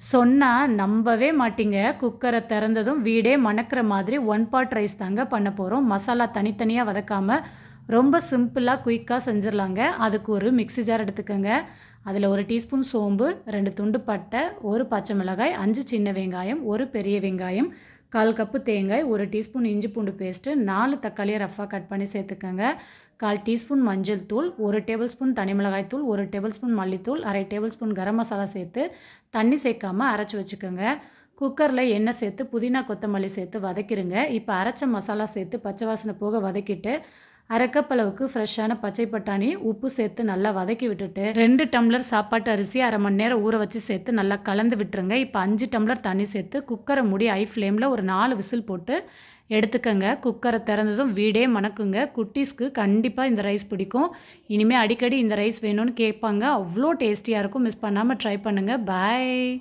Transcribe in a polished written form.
சொன்னா நம்பவே மாட்டீங்க. குக்கர திறந்ததும் வீடே மணக்கிற மாதிரி ஒன் பாட் ரைஸ் தாங்க பண்ண போறோம். மசாலா தனித்தனியா வதக்காம, ரொம்ப சிம்பிளா, குயிக்கா செஞ்சிரலாங்க. அதுக்கு ஒரு மிக்ஸி ஜார் எடுத்துக்கங்க. அதில 1 டீஸ்பூன் சோம்பு, 2 துண்டு பட்டை, 1 பச்சை மிளகாய், 5 சின்ன வெங்காயம், 1 பெரிய வெங்காயம், 1/4 கப்பு தேங்காய், 1 டீஸ்பூன் இஞ்சி பூண்டு பேஸ்ட்டு, 4 தக்காளிய ரஃப்பா கட் பண்ணி சேர்த்துக்கங்க. 1/4 டீஸ்பூன் மஞ்சள் தூள், 1 டேபிள் ஸ்பூன் தனி மிளகாய் தூள், 1 டேபிள் ஸ்பூன் மல்லித்தூள், 1/2 டேபிள் ஸ்பூன் கரம் மசாலா சேர்த்து தண்ணி சேர்க்காம அரைச்சி வச்சுக்கோங்க. குக்கரில் எண்ணெய் சேர்த்து புதினா கொத்தமல்லி சேர்த்து வதக்கிடுங்க. இப்போ அரைச்ச மசாலா சேர்த்து பச்சை வாசனை போக வதக்கிட்டு, 1/2 கப் அளவுக்கு ஃப்ரெஷ்ஷான பச்சை பட்டாணி உப்பு சேர்த்து நல்லா வதக்கி விட்டுட்டு 2 டம்ளர் சாப்பாட்டு அரிசி 1/2 மணி நேரம் ஊற வச்சு சேர்த்து நல்லா கலந்து விட்டுருங்க. இப்போ 5 டம்ளர் தண்ணி சேர்த்து குக்கரை மூடி ஹை ஃப்ளேமில் ஒரு 4 விசில் போட்டு எடுத்துக்கங்க. குக்கரை திறந்ததும் வீடே மணக்குங்க. குட்டீஸ்க்கு கண்டிப்பாக இந்த ரைஸ் பிடிக்கும். இனிமேல் அடிக்கடி இந்த ரைஸ் வேணும்னு கேட்பாங்க. அவ்வளோ டேஸ்டியாக இருக்கும். மிஸ் பண்ணாமல் ட்ரை பண்ணுங்கள். பாய்.